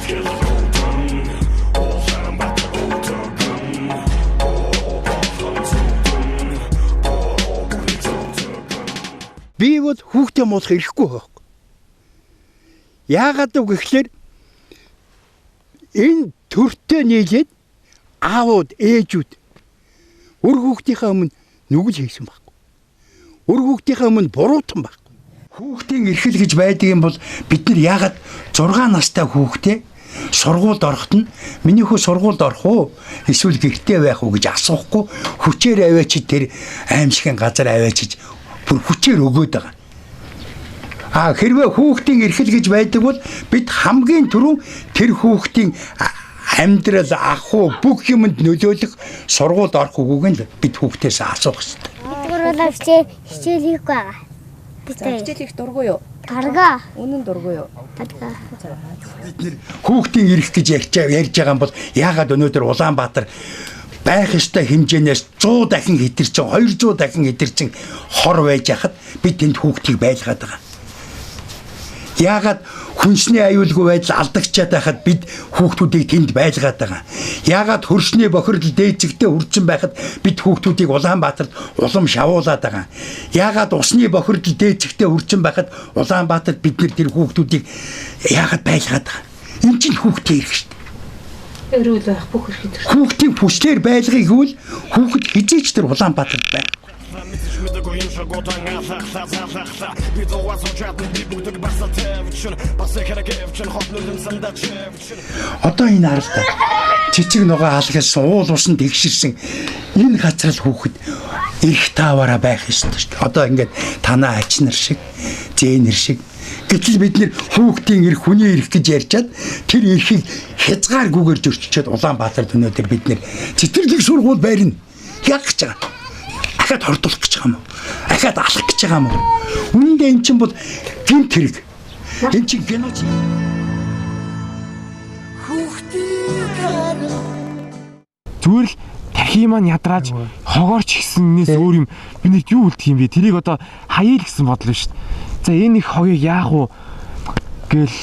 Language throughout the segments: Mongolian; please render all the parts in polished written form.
Би бол хүүхдээ муулах ирэхгүй байхгүй. Яагаад гэвэл энэ төртөө нийлээд аавууд, ээжүүд өр хүүхдийнхээ өмнө нүгэл хийсэн байхгүй. Өр хүүхдийнхээ өмнө буруутан байхгүй. Хүүхдийн эрхэл гэж байдаг юм бол бид нар яагаад 6 настай хүүхдээ сургуульд ороход нь миний хүү сургуульд орох уу? Эсвэл гэртээ байх уу гэж асуухгүй хүчээр аваачид тэр аимшигын газар аваачиж бүр хүчээр өгөөд байгаа. Хэрвээ хүүхдийн эрхэл гэж байдаг бол бид хамгийн түрүү тэр хүүхдийн амьдрал ах уу бүх юмд нөлөөлөх сургуульд орох үгүйг нь бид хүүхдээс асуух хэрэгтэй. Гурван хичээл хийх байгаа. Хичээл хийх дургүй юу? Дарга. Үнэн дургүй юу? Дарга. Бид нэр хүүхдийн эрх гэж ярьж байгаа юм бол яагаад өнөөдөр Улаанбаатар байх ёстой хэмжээнээс 100 дахин хэтэрчин 200 дахин хэтэрчин хор байж хахад бид тэнд хүүхдийг байлгаад байгаа. Яагаад хүнсний аюулгүй байдал алдагчаад байхад бид хүүхдүүдийг тэнд байлгаад байгаа. Яагаад хөршний бохирдол дээцэгтэй үржин байхад бид хүүхдүүдийг Улаанбаатарт улам шавуулаад байгаа. Яагаад усны бохирдол дээцэгтэй үржин байхад Улаанбаатарт бид тэр хүүхдүүдийг яагаад байлгаад байгаа. Энэ чинь хүүхдийн эрх шүү дээ. Өрөөл байх бүх эрхийг хүүхдийн хүчлэр байлгыг хөвл хүүхэд хизээч тэр Улаанбаатарт байх. Одоо энэ харалта цэцэг ногоо хаалгасан уул усанд тэгширсэн энэ газар л хүүхэд эрх тааваараа байх ёстой шүү дээ. Одоо ингээд танаа ач нар шиг, зээнэр шиг гэтэл бид нэр хүүхдийн эрх, хүний эрх гэж ярьчаад тэр эрхийг хязгааргүйгээр зөрчичөөд Улаанбаатарт өнөөдөр бид нэр цэцэрлэг сургууль байрна. Яг гэж байгаа. Ахад хордуулах гэж байгаа юм уу? Ахад алах гэж байгаа юм уу? Үүндээ эн чинь бол гэмт хэрэг. Эн чинь геноцид. Зүгээр л тархи маань ядрааж хогоорч гиснээс өөр юм биднэрт юу үлдэх юм бэ? Тэрийг одоо хаяа л гэсэн бодлоо шүү дээ. За энэ их хогийг яах вэ гэл.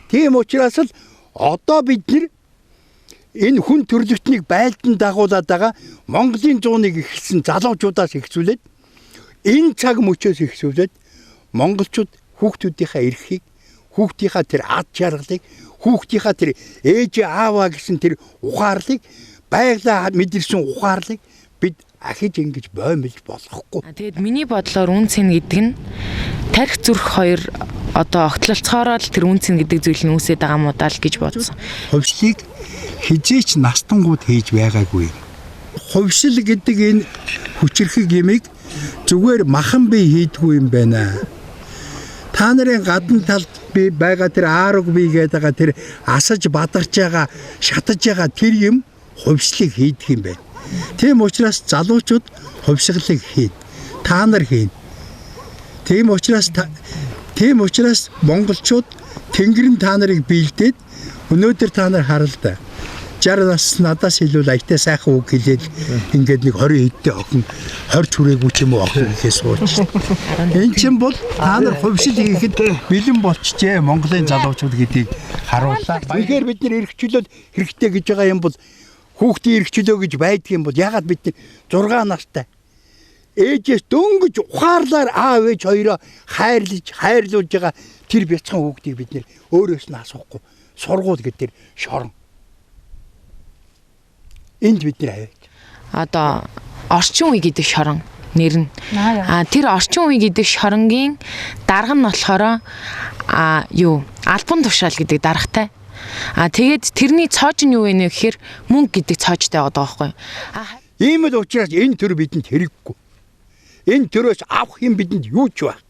Тийм учраас л одоо бид нэр энэ хүн төрлөختнийг байлдан дагуулад байгаа Монголын 100-ыг ихсэн залуучуудаас ихсүүлээд энэ цаг мөчөөс ихсүүлээд монголчууд хүүхдүүдийнхээ эрхийг, хүүхдийнхээ тэр ад жаргалыг, хүүхдийнхээ тэр ээж ааваа гэсэн тэр ухаарлыг байглаа мэдэрсэн ухаарлыг бид ахиж ингэж боомж болохгүй. Тэгэд миний бодлоор үнцэн гэдэг нь тарих зүрх хоёр одоо огтлолцоороо л тэр үнцэн гэдэг зүйл нь үүсээд байгаа юм уу даа л гэж бодсон. Хувьслыг хизээч настангууд хийж байгаагүй. Хувьсэл гэдэг энэ хүчрхэг юмыг зүгээр махан бие хийдгүй юм байна. Та нарын гадна талд би байгаа тэр аарог бие гэдэг тэр асаж бадарч байгаа, шатаж байгаа тэр юм хувьслыг хийдэг юм байна. Тийм учраас залуучууд хувьсгалыг хийн. Та нар хийн. Тийм учраас монголчууд тэнгэрэн та нарыг биелдээд өнөөдөр та нар харалта 60 нас надаас илүү лайтай сайхан үг хэлээд ингээд нэг 20 хэдтэй охин 20 хүрээгүй ч юм уу охин гэхээс сууж. Энэ чинь бол та нар хувьсэл хийхэд бэлэн болчихжээ Монголын залуучууд гэдгийг харууллаа. Баяр бид нар эрх чөлөөд хэрэгтэй гэж байгаа юм бол хүүхдийн эрх чөлөө гэж байдаг юм бол ягаад бид 6 настай ээжээс дөнгөж ухаарлаар аав ээж хоёроо хайрлуулж байгаа тэр бяцхан хүүхдийг бид нэр өөрөөс нь асуухгүй сургууль гэдэг шорон. Энд бид нэр аваач. Одоо орчин үе гэдэг шорон нэр нь. Тэр орчин үе гэдэг шоронгийн дарга нь болохоор албан тушаал гэдэг даргатай. Тэгээд тэрний цоож нь юу вэ гэхээр мөнгө гэдэг цоожтой байгаа байхгүй. Ийм л учраас энэ төр бидэнд хэрэггүй. Энэ төрөөс авах юм бидэнд юу ч байхгүй.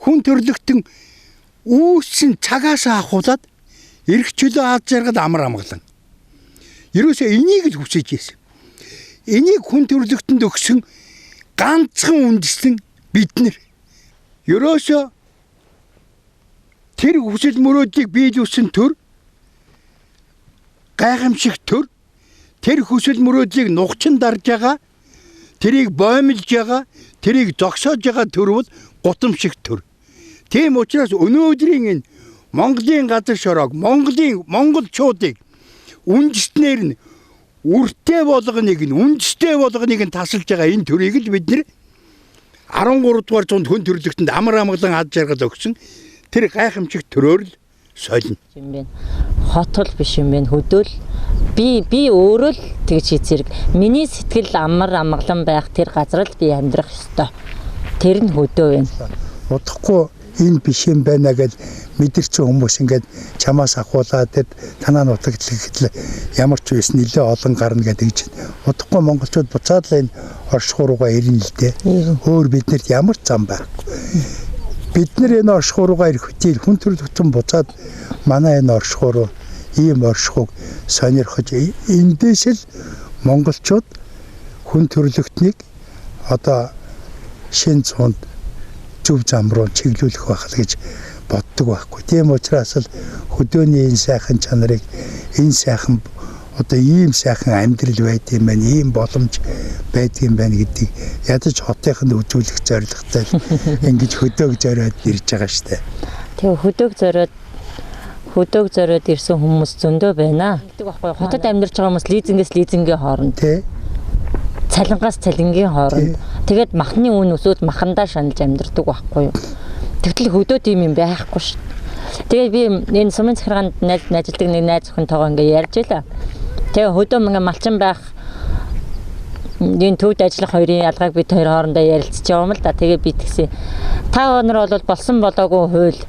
Хүн төрлөختөн үүссэн цагаас ахуулаад эрх чөлөө аз жаргал амар амгалан. Ерөөсөө энийг л хүсэж ийсэн. Энийг хүн төрлөختөнд өгсөн ганцхан үндэслэн бид нар ерөөсөө тэр хүсэл мөрөөдлийг биелүүлсэн төр гайхамшиг төр тэр хүсэл мөрөөдлийг нухчин дарж байгаа, тэрийг боомлж байгаа, тэрийг зогсоож байгаа төр бол гутамшиг төр. Тийм учраас өнөөдрийн энэ Монголын газар шороог, монголчуудыг үндэстнэр нь үртэй болгоныг нь үндэстэй болгоныг нь тасалж байгаа энэ төрийг л бид нэр 13 дугаар зуунд хүн төрлөختөнд амар амгалан ад жаргал өгсөн тэр гайхамшиг төрөөр л солино. юм бэ. Хотол биш юм бэ. Хөдөөл би өөрөө л тэгж хийцэрэг. Миний сэтгэл амар амгалан байх тэр газар л би амьдрах ёстой. Тэр нь хөдөө байна. Удахгүй энэ биш юм байна гэж мэдэрч хүмүүс ингээд чамаас ахуулаад танаа нутагдлах гэхэл ямар ч байсан нэлээ олон гарна гэдэг чинь удахгүй монголчууд буцаад л энэ оршихууруугаа ирнэ л дээ. Өөр биднэрт ямар зам байхгүй. Бид нар энэ оршихууруугаа ирэх үедээ хүн төрлөختөн буцаад манай энэ оршихууруу ийм оршихуг сонирхож эндээс л монголчууд хүн төрлөختнийг одоо шин цунд зөв зам руу чиглүүлэх байх л гэж боддог байхгүй. Тийм учраас л хөдөөний энэ сайхан чанарыг энэ сайхан одоо ийм сайхан амьдрал байд юм байна, ийм боломж байдаг юм байна гэдгийг ядаж хотынханд үзүүлэх зорилготой ингэж хөдөг зориод ирж байгаа штэ. Тэгээ хөдөг зориод ирсэн хүмүүс зөндөө байна. Гэдэг байхгүй. Хотод амьдарч байгаа хүмүүс лизингээс лизингийн хооронд. Тэ. Цалингаас цалингийн хооронд. Тэгээд махны үн өсөөд махандаа шаналж амьдардаг байхгүй юу. Тэгтэл хөдөө тийм юм байхгүй шүү. Тэгээд би энэ сумын захиргаанд ажилладаг нэг найз охинтойгоо ингээ ярьж байлаа. Тэгээ хөдөө ингээ малчин байх энэ төвд ажиллах хоёрын ялгааг бид хоёр хоорондоо ярилцж байгаа юм л да. Тэгээ би тэгсэн. Та өнөр бол болсон болоогүй хууль.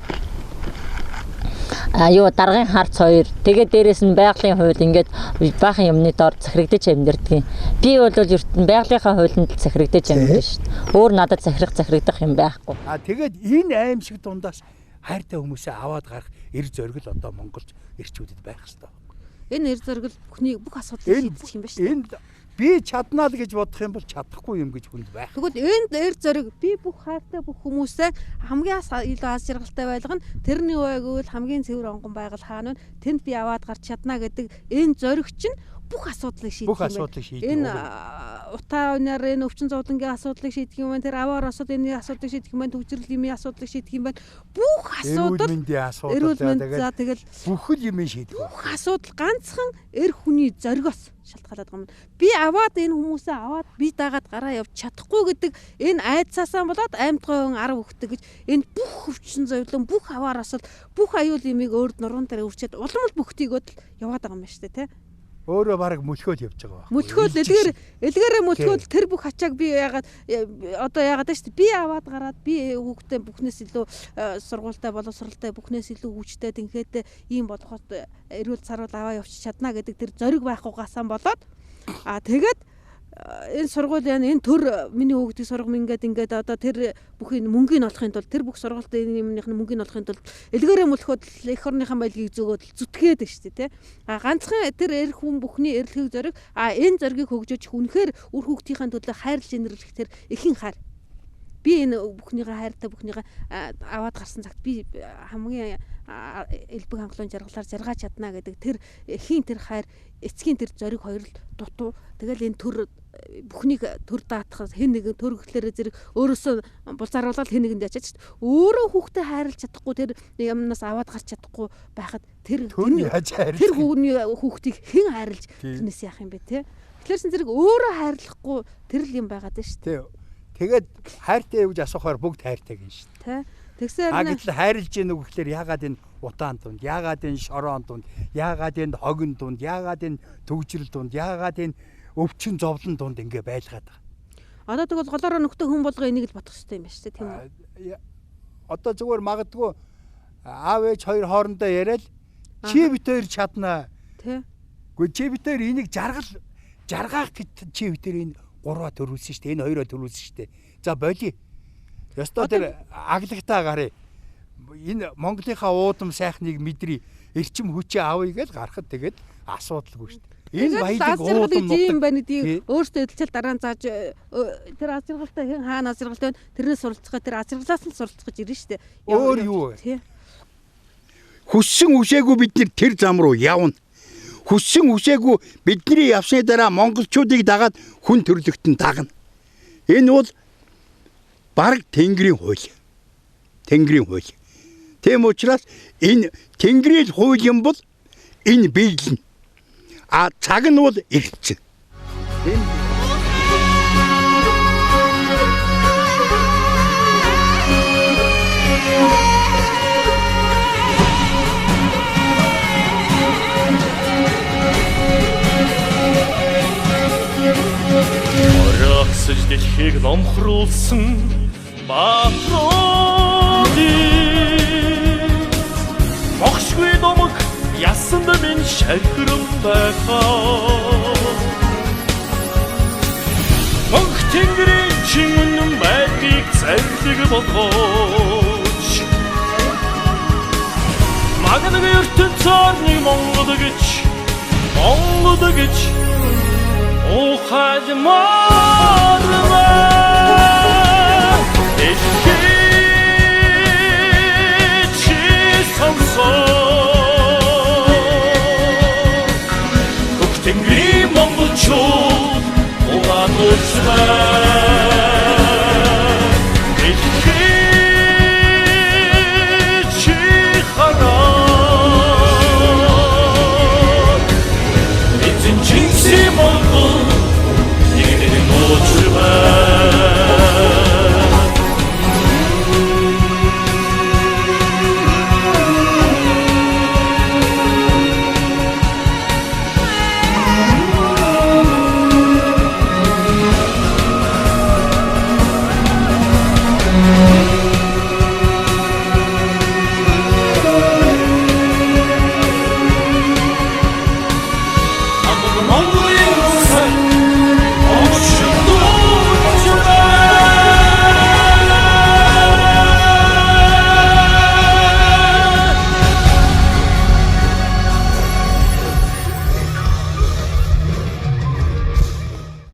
Даргын харц 2. Тэгээд дээрэс нь байгалийн хууль ингээд баахан юмны дор захирагдаж амьдэрдэг. Би бол байгалийнхаа хуулинд л захирагдаж амьдэрнэ шүү дээ. Өөр надад захирагдах юм байхгүй. Тэгээд энэ аимшиг дундаас хайртай хүмүүсээ аваад гарах эр зориг л одоо Монголд эрчүүдэд байх хэрэгтэй. Энэ эр зориг л бүх асуудлыг шийдэх юм байна шүү дээ. Энд би чаднаа л гэж бодох юм бол чадахгүй юм гэж хүнд байх. Тэгвэл энэ эр зориг би бүх хайртай бүх хүмүүсээ хамгийн илүү аз жаргалтай байлгана. Тэрний үеигвэл хамгийн цэвэр онгон байгаль хаана вэ? Тэнд би аваад гарч чадна гэдэг энэ зориг чинь бүх асуудлыг шийдэх юм байна. Энэ утаа өнөр энэ өвчин зовлонгийн асуудлыг шийдэх юм байна. Тэр аваар осод энэ асуудлыг шийдэх юм байна. Төгжрөл юмын асуудлыг шийдэх юм байна. Бүх асуудал эрүүл мэнд за тэгэл бүх л юм шийдэх. Бүх асуудал ганцхан эр хүний зоригоос шалтгаалаад байгаа юм. Би аваад энэ хүмүүсээ аваад би дагаад гараа явж чадахгүй гэдэг энэ айдсаасаа болоод аймтгой хүн 10 өгдөг гэж энэ бүх өвчин зовлон бүх аваар осод бүх аюул юмыг өөрд нуруунд дээр өрчээд улам л бүгтийгөөд л яваад байгаа юм байна шүү дээ, тий. Өөрөө баг мөлхөөл явж байгаа байна. Мөлхөөл элгээрээ мөлхөөл тэр бүх ачааг би ягаад шүү дээ. Би аваад гараад би хүүхдээ бүхнээс илүү сургуультай боловсралтай бүхнээс илүү хүчтэй тэнхээд ийм болгоход эрүүл саруул аваа явчих чадна гэдэг тэр зориг байхгүйгаасаа болоод тэгээд энэ сургуулийн энэ төр миний хүүхдийг сургам ингээд одоо тэр бүхий мөнгөний олохын тулд тэр бүх сургуультай энэ юмных нь мөнгөний олохын тулд элгээрээ мөлхөд эх орныхан байлгийг зөөгөөд зүтгээд шүү дээ, тий. Ганцхан тэр эр хүн бүхний эрэлхийг зориг энэ зоригийг хөгжөөж үнэхээр үр хүүхдийнхээ төлөө хайрлж инэрлэх тэр эхийн хайр. Би энэ бүхнийгээ хайртай бүхнийгээ аваад гарсан цагт би хамгийн элбэг хангалуун жаргалаар жаргаж чадна гэдэг тэр эхийн тэр хайр эцгийн тэр зориг хоёр л дутуу. Тэгэл энэ төр бүхнийг төр даатах хэн нэгэн төр гэхлээрээ зэрэг өөрөөсөө булзааруулаад хэн нэгэнд ячаад шүү дээ. Өөрөө хүүхдээ хайрлаж чадахгүй тэр юмнаас аваад гарч чадахгүй байхад тэр хүүний хүүхдийг хэн хайрлаж тэрнээс яах юм бэ, те. Тэгэхээр зэрэг өөрөө хайрлахгүй тэр л юм байгаад байна шүү дээ. Тэгээд хайртай юу гэж асуухаар бүгд хайртай гин шүү дээ. Тэгсээр гэтэл хайрлж гин үг гэхэлэр яагаад энэ утаан дунд, яагаад энэ шороон дунд, яагаад энэ хогин дунд, яагаад энэ төгжрөл дунд, яагаад энэ өвчин зовлон дунд ингэ байлгаад байгаа. Одоо тэгвэл голоороо нөхдөг хүн болго энийг л бодох хэрэгтэй юм байна шүү дээ, тийм үү? Одоо зүгээр магадгүй аав ээж хоёр хоорондоо яриад чи битээр чаднаа. Тэ. Гэхдээ чи битээр энийг жаргаах гэж чи битээр энэ гурваа төрүүлсэн шүү дээ. Энэ хоёроо төрүүлсэн шүү дээ. За боли. Ёстой тэр аглагтаа гарыг. Энэ Монголынхаа уудам сайхныг мэдрий. Эрчим хүчээ авъя гэж гарахад тэгээд асуудалгүй шүү дээ. Энэ баялаг уудам юм байна гэдгийг өөртөө эдэлцэл дараа нь зааж тэр аз жаргалтай хэн хаана аз жаргалтай байна. Тэрнээс суралцгаа тэр аз жаргалаас нь суралцгаж ирнэ шүү дээ. Өөр юу вэ? Хүссэн үшээгүй бид нэр тэр зам руу явна. хүссэн үсээгүй бидний явсны дараа монголчуудыг дагаад хүн төрлөختөн дагна. Энэ бол бараг Тэнгэрийн хууль. Тэнгэрийн хууль. Тийм учраас энэ Тэнгэрийн хууль юм бол энэ биелнэ. А цаг нь бол ирчихсэн. Орогсож дэлхийг номхруулсан баатруудын могшгүй домог ясанд минь шархиран байгаа. Мөнх Тэнгэрийн чингэн байдгийг зарлиг болгооч магнаг ертөнцийн Монгол гэж ухаалмаарна чи сонсоо Тэнгэрийн монголчууд угаалцгаа Mongo